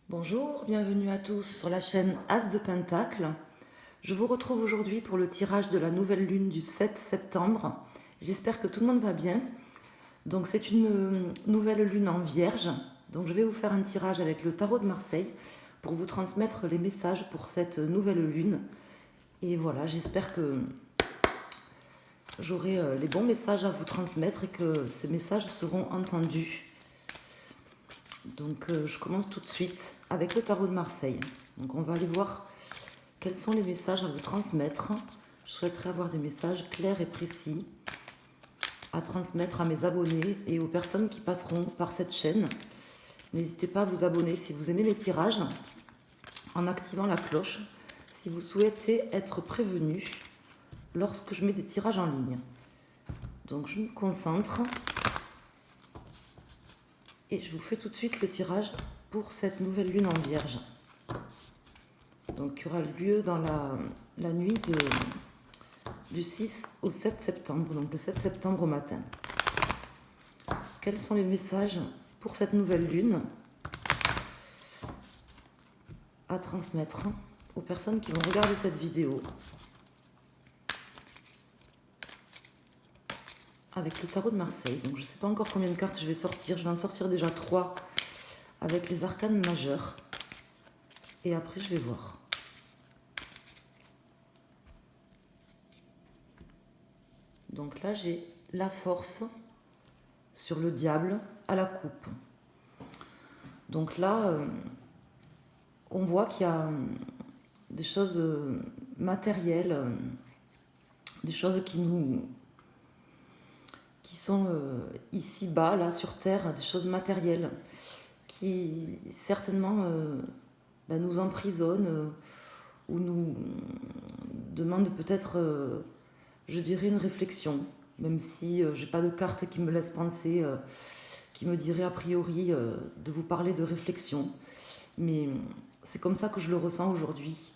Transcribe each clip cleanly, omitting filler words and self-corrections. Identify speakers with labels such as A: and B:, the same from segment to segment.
A: Bonjour, bienvenue à tous sur la chaîne As de Pentacle. Je vous retrouve aujourd'hui pour le tirage de la nouvelle lune du 7 septembre. J'espère que tout le monde va bien. Donc c'est une nouvelle lune en Vierge. Donc je vais vous faire un tirage avec le tarot de Marseille pour vous transmettre les messages pour cette nouvelle lune. Et voilà, j'espère que j'aurai les bons messages à vous transmettre et que ces messages seront entendus. Donc je commence tout de suite avec le tarot de Marseille. Donc on va aller voir quels sont les messages à vous transmettre. Je souhaiterais avoir des messages clairs et précis à transmettre à mes abonnés et aux personnes qui passeront par cette chaîne. N'hésitez pas à vous abonner si vous aimez mes tirages en activant la cloche si vous souhaitez être prévenu lorsque je mets des tirages en ligne. Donc je me concentre et je vous fais tout de suite le tirage pour cette nouvelle lune en Vierge. Donc qui aura lieu dans la nuit du 6 au 7 septembre, donc le 7 septembre au matin. Quels sont les messages pour cette nouvelle lune à transmettre aux personnes qui vont regarder cette vidéo avec le tarot de Marseille? Donc je ne sais pas encore combien de cartes je vais sortir. Je vais en sortir déjà 3 avec les arcanes majeures. Et après je vais voir. Donc là j'ai la force sur le diable à la coupe. Donc là, on voit qu'il y a des choses matérielles, des choses qui sont ici bas, là sur Terre, des choses matérielles qui certainement nous emprisonnent ou nous demandent peut-être, je dirais, une réflexion, même si j'ai pas de carte qui me laisse penser, qui me dirait a priori de vous parler de réflexion. Mais c'est comme ça que je le ressens aujourd'hui.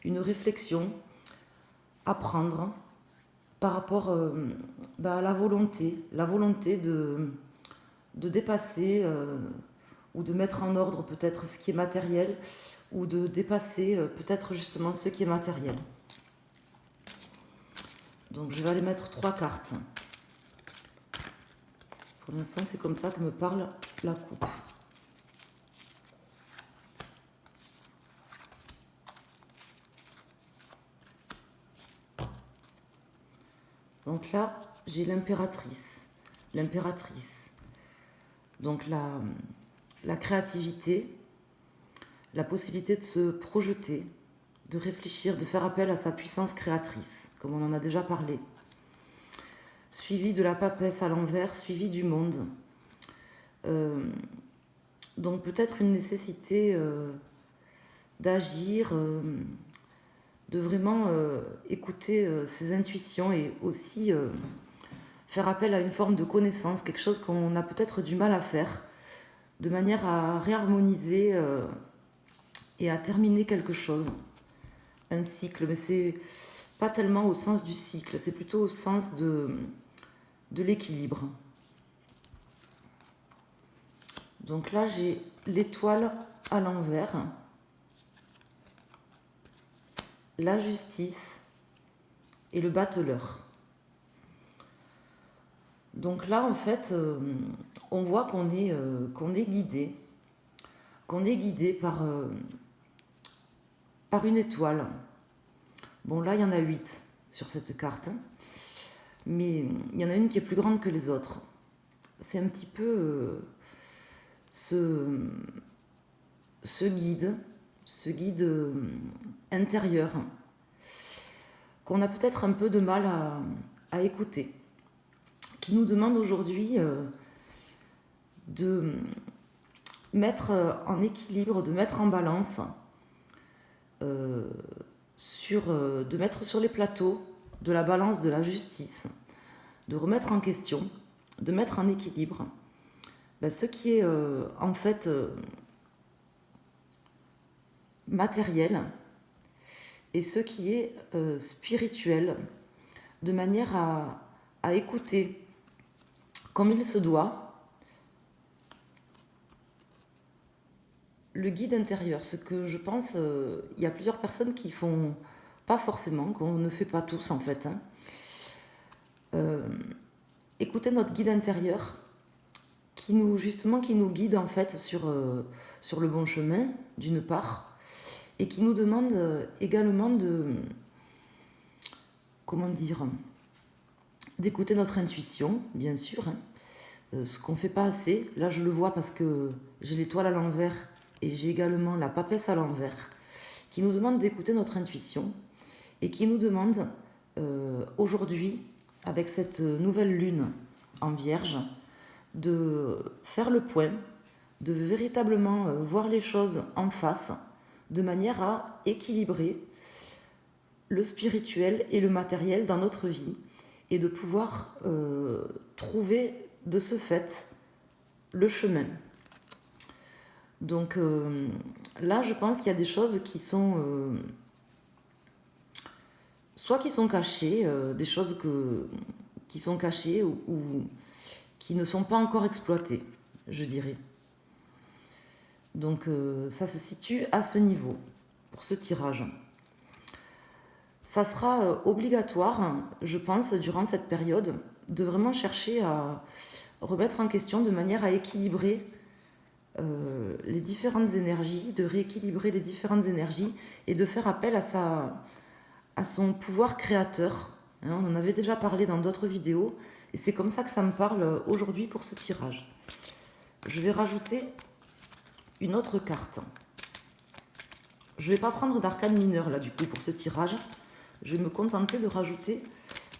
A: Une réflexion à prendre par rapport à la volonté de dépasser ou de mettre en ordre peut-être ce qui est matériel ou de dépasser peut-être justement ce qui est matériel. Donc je vais aller mettre 3 cartes. Pour l'instant, c'est comme ça que me parle la coupe. Donc là, j'ai l'impératrice. L'impératrice. Donc la créativité, la possibilité de se projeter, de réfléchir, de faire appel à sa puissance créatrice, comme on en a déjà parlé. Suivi de la papesse à l'envers, suivi du monde. Donc peut-être une nécessité d'agir, de vraiment écouter ses intuitions et aussi faire appel à une forme de connaissance, quelque chose qu'on a peut-être du mal à faire, de manière à réharmoniser et à terminer quelque chose, un cycle. Mais c'est pas tellement au sens du cycle, c'est plutôt au sens de l'équilibre. Donc là, j'ai l'étoile à l'envers, la justice et le battleur. Donc là, en fait, on voit qu'on est guidé, par une étoile. Bon, là, il y en a 8 sur cette carte, mais il y en a une qui est plus grande que les autres. C'est un petit peu ce guide intérieur qu'on a peut-être un peu de mal à écouter, qui nous demande aujourd'hui de mettre en équilibre, de mettre en balance, de mettre sur les plateaux de la balance de la justice, de remettre en question, de mettre en équilibre ce qui est en fait matériel et ce qui est spirituel, de manière à écouter comme il se doit le guide intérieur, ce que je pense, il y a plusieurs personnes qui font pas forcément, qu'on ne fait pas tous en fait, hein. Euh, Écouter notre guide intérieur justement, qui nous guide en fait sur le bon chemin, d'une part, et qui nous demande également comment dire, d'écouter notre intuition, bien sûr, hein. Ce qu'on ne fait pas assez, là je le vois parce que j'ai l'étoile à l'envers et j'ai également la papesse à l'envers, qui nous demande d'écouter notre intuition et qui nous demande aujourd'hui, avec cette nouvelle lune en vierge, de faire le point, de véritablement voir les choses en face, de manière à équilibrer le spirituel et le matériel dans notre vie et de pouvoir trouver de ce fait le chemin. Donc là, je pense qu'il y a des choses qui sont soit qui sont cachées, des choses qui sont cachées ou qui ne sont pas encore exploitées, je dirais. Donc ça se situe à ce niveau pour ce tirage. Ça sera obligatoire, je pense, durant cette période, de vraiment chercher à remettre en question de manière à équilibrer les différentes énergies, de rééquilibrer les différentes énergies et de faire appel à son pouvoir créateur. Hein, on en avait déjà parlé dans d'autres vidéos et c'est comme ça que ça me parle aujourd'hui pour ce tirage. Je vais rajouter une autre carte. Je ne vais pas prendre d'arcane mineur là du coup pour ce tirage. Je vais me contenter de rajouter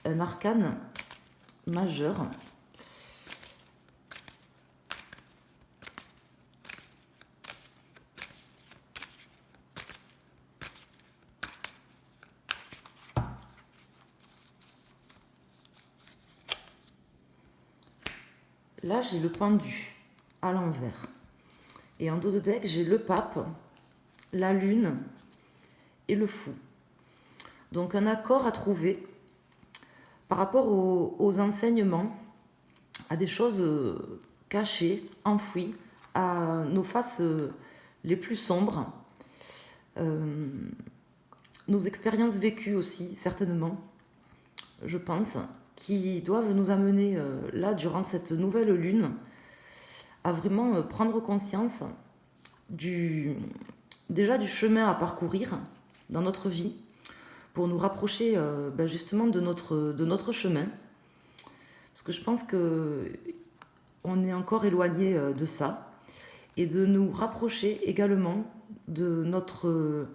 A: un arcane majeur. Là, j'ai le pendu à l'envers. Et en dos de deck, j'ai le pape, la lune et le fou. Donc un accord à trouver par rapport aux enseignements, à des choses cachées, enfouies, à nos faces les plus sombres, nos expériences vécues aussi, certainement, je pense, qui doivent nous amener là, durant cette nouvelle lune, à vraiment prendre conscience déjà du chemin à parcourir dans notre vie pour nous rapprocher justement de notre chemin. Parce que je pense qu'on est encore éloigné de ça et de nous rapprocher également de notre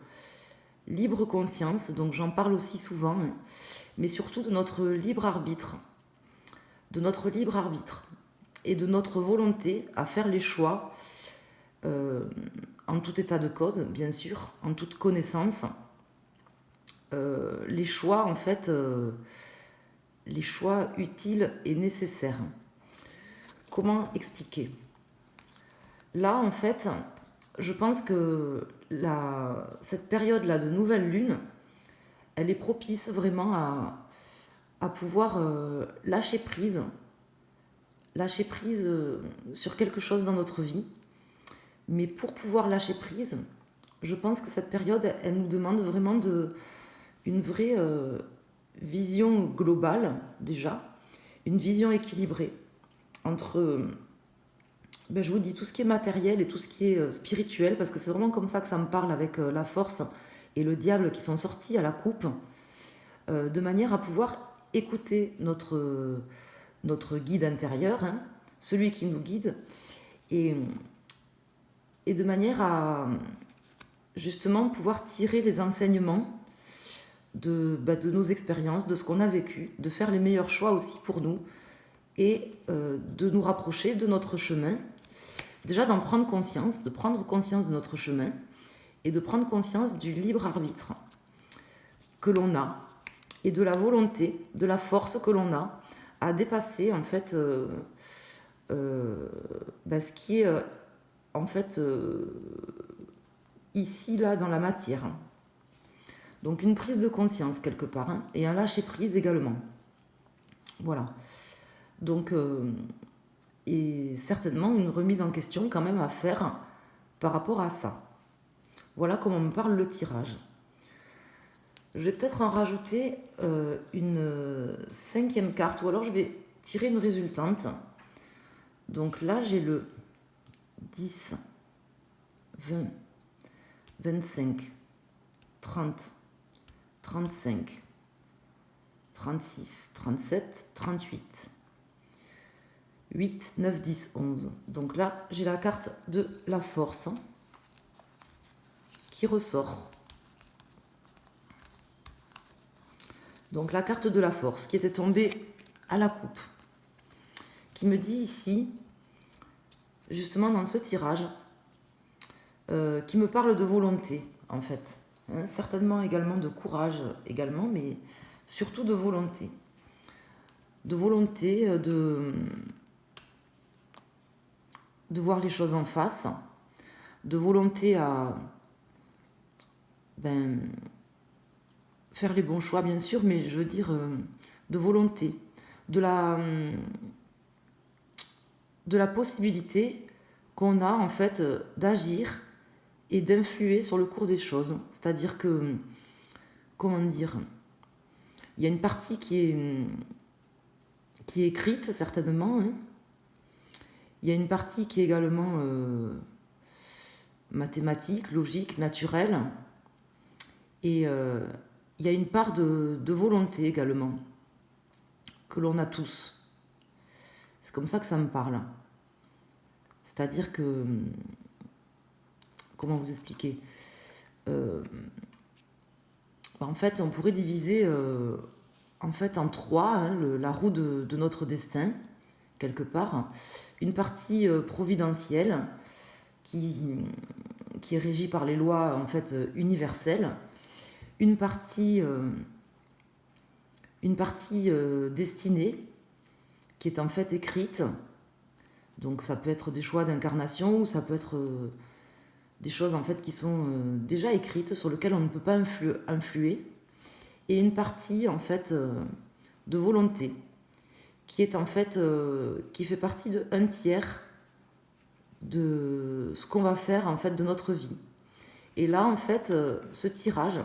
A: libre conscience, donc j'en parle aussi souvent, hein, mais surtout de notre libre arbitre, et de notre volonté à faire les choix en tout état de cause, bien sûr, en toute connaissance. Les choix, en fait, les choix utiles et nécessaires. Comment expliquer? Là, en fait, je pense que cette période-là de nouvelle lune, elle est propice vraiment à pouvoir lâcher prise sur quelque chose dans notre vie. Mais pour pouvoir lâcher prise, je pense que cette période, elle nous demande vraiment une vraie vision globale, déjà, une vision équilibrée entre, je vous dis, tout ce qui est matériel et tout ce qui est spirituel, parce que c'est vraiment comme ça que ça me parle avec la force et le diable qui sont sortis à la coupe, de manière à pouvoir écouter notre guide intérieur, hein, celui qui nous guide, et de manière à justement pouvoir tirer les enseignements de nos expériences, de ce qu'on a vécu, de faire les meilleurs choix aussi pour nous et de nous rapprocher de notre chemin. Déjà d'en prendre conscience, de prendre conscience de notre chemin et de prendre conscience du libre arbitre que l'on a et de la volonté, de la force que l'on a à dépasser en fait ce qui est en fait ici là dans la matière. Donc une prise de conscience quelque part, hein, et un lâcher prise également. Voilà. Donc et certainement une remise en question quand même à faire par rapport à ça. Voilà comment me parle le tirage. Je vais peut-être en rajouter une cinquième carte, ou alors je vais tirer une résultante. Donc là, j'ai le 10, 20, 25, 30, 35, 36, 37, 38, 8, 9, 10, 11. Donc là, j'ai la carte de la force qui ressort. Donc la carte de la force qui était tombée à la coupe, qui me dit ici, justement dans ce tirage, qui me parle de volonté en fait, hein, certainement également de courage également, mais surtout de volonté. De volonté de voir les choses en face, de volonté à faire les bons choix bien sûr, mais je veux dire de volonté, de la possibilité qu'on a en fait d'agir et d'influer sur le cours des choses. C'est-à-dire que, comment dire, il y a une partie qui est écrite certainement, hein. Il y a une partie qui est également mathématique, logique, naturelle, et il y a une part de volonté également que l'on a tous. C'est comme ça que ça me parle. C'est-à-dire que, comment vous expliquer, en fait, on pourrait diviser en trois, hein, la roue de notre destin, quelque part. Une partie providentielle qui est régie par les lois en fait universelles. Une partie destinée qui est en fait écrite. Donc ça peut être des choix d'incarnation ou ça peut être des choses en fait qui sont déjà écrites sur lesquelles on ne peut pas influer, et une partie en fait de volonté qui est en fait qui fait partie de 1/3 de ce qu'on va faire en fait de notre vie. Et là en fait ce tirage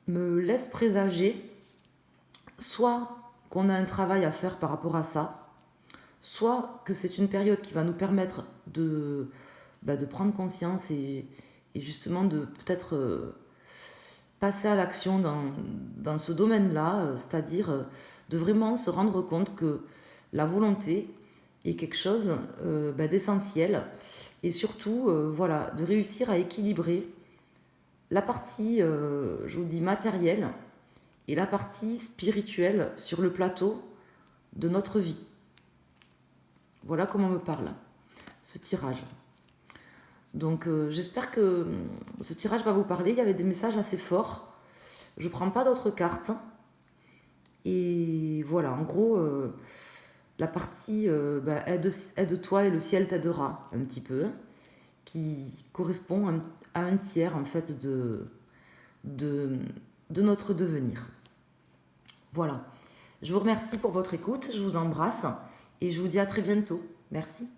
A: me laisse présager soit qu'on a un travail à faire par rapport à ça, soit que c'est une période qui va nous permettre de prendre conscience et justement de peut-être passer à l'action dans ce domaine-là, c'est-à-dire de vraiment se rendre compte que la volonté est quelque chose d'essentiel, et surtout voilà, de réussir à équilibrer la partie, je vous dis, matérielle et la partie spirituelle sur le plateau de notre vie. Voilà comment me parle ce tirage. Donc j'espère que ce tirage va vous parler. Il y avait des messages assez forts. Je ne prends pas d'autres cartes. Et voilà, en gros, la partie aide-toi et le ciel t'aidera un petit peu, qui correspond à 1/3 en fait de notre devenir. Voilà. Je vous remercie pour votre écoute, je vous embrasse et je vous dis à très bientôt. Merci.